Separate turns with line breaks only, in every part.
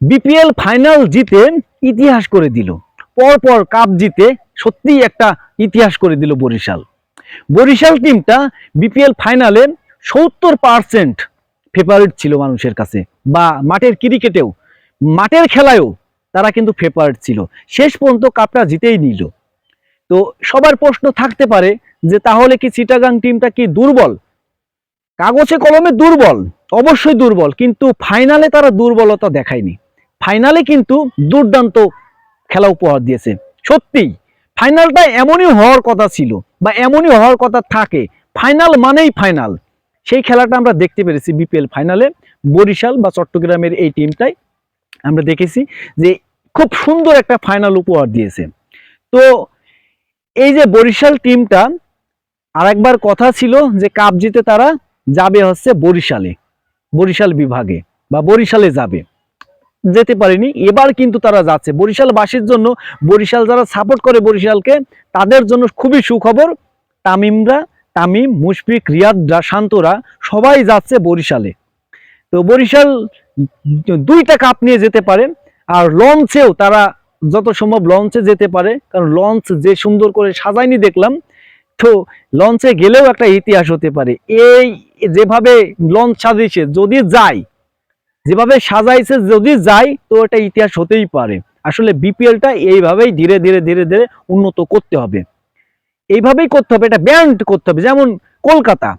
BPL final জিতে ইতিহাস করে দিল, পরপর কাপ জিতে সত্যিই একটা ইতিহাস করে দিল বরিশাল। বরিশাল টিমটা বিপিএল ফাইনালে 70% ফেভারিট ছিল মানুষের কাছে, বা মাঠের ক্রিকেটেও, মাঠের খেলায়ও তারা কিন্তু ফেভারিট ছিল। শেষ পর্যন্ত কাপটা জিতেই নিল। তো সবার প্রশ্ন থাকতে পারে যে তাহলে কি চিটাগাং টিমটা কি দুর্বল? কাগজে কলমে দুর্বল, অবশ্যই দুর্বল, কিন্তু ফাইনালে তারা দুর্বলতা দেখায়নি। ফাইনালে কিন্তু দুর্দান্ত খেলা উপহার দিয়েছে। সত্যি ফাইনালটা এমনই হওয়ার কথা ছিল, বা এমনই হওয়ার কথা থাকে। ফাইনাল মানেই ফাইনাল। সেই খেলাটা আমরা দেখতে পেরেছি বিপিএল ফাইনালে। বরিশাল বা চট্টগ্রামের এই টিমটাই আমরা দেখেছি যে খুব সুন্দর একটা ফাইনাল উপহার দিয়েছে। তো এই যে বরিশাল টিমটা, আরেকবার কথা ছিল যে কাপ জিতে তারা যাবে হচ্ছে বরিশালে, বরিশাল বিভাগে বা বরিশালে যাবে, যেতে পারেনি। এবার কিন্তু তারা যাচ্ছে। বরিশালবাসীর জন্য, বরিশাল যারা সাপোর্ট করে বরিশালকে, তাদের জন্য খুবই সুখবর। তামিম, মুশফিক, রিয়াদরা, শান্তরা সবাই যাচ্ছে বরিশালে। তো বরিশাল 2টা কাপ নিয়ে যেতে পারে। আর লঞ্চেও তারা যত সম্ভব লঞ্চে যেতে পারে, কারণ লঞ্চ যে সুন্দর করে সাজায়নি দেখলাম। তো লঞ্চে গেলেও একটা ইতিহাস হতে পারে। এই যেভাবে লঞ্চ সাজিয়েছে, যদি যায়, যেভাবে সাজাইছে যদি যায়, তো এটা ইতিহাস হতেই পারে। আসলে বিপিএলটা এইভাবেই ধীরে ধীরে ধীরে ধীরে উন্নত করতে হবে, এইভাবেই করতে হবে, এটা ব্র্যান্ড করতে হবে। যেমন কলকাতা,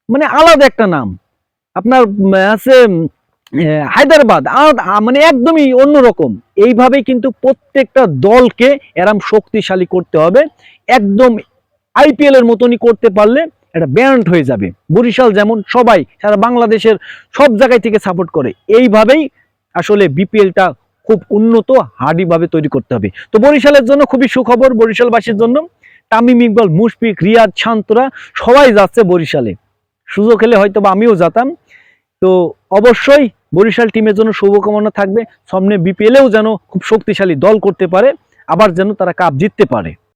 মানে আলাদা একটা নাম। আপনার আছে হায়দ্রাবাদ, মানে একদমই অন্যরকম। এইভাবেই কিন্তু প্রত্যেকটা দলকে এরম শক্তিশালী করতে হবে। একদম আইপিএল এর মতনই করতে পারলে এটা ব্র্যান্ড হয়ে যাবে। বরিশাল যেমন সবাই সারা বাংলাদেশের সব জায়গায় থেকে সাপোর্ট করে, এইভাবেই আসলে বিপিএলটা খুব উন্নত হার্ডিভাবে তৈরি করতে হবে। তো বরিশালের জন্য খুবই সুখবর, বরিশালবাসীর জন্য। তামিম ইকবাল, মুশফিক, রিয়াদ, শান্তরা সবাই যাচ্ছে বরিশালে। সুযোগ হলে হয়তো বা আমিও যেতাম। তো অবশ্যই বরিশাল টিমের জন্য শুভকামনা থাকবে। সামনে বিপিএলেও যেন খুব শক্তিশালী দল করতে পারে, আবার যেন তারা কাপ জিততে পারে।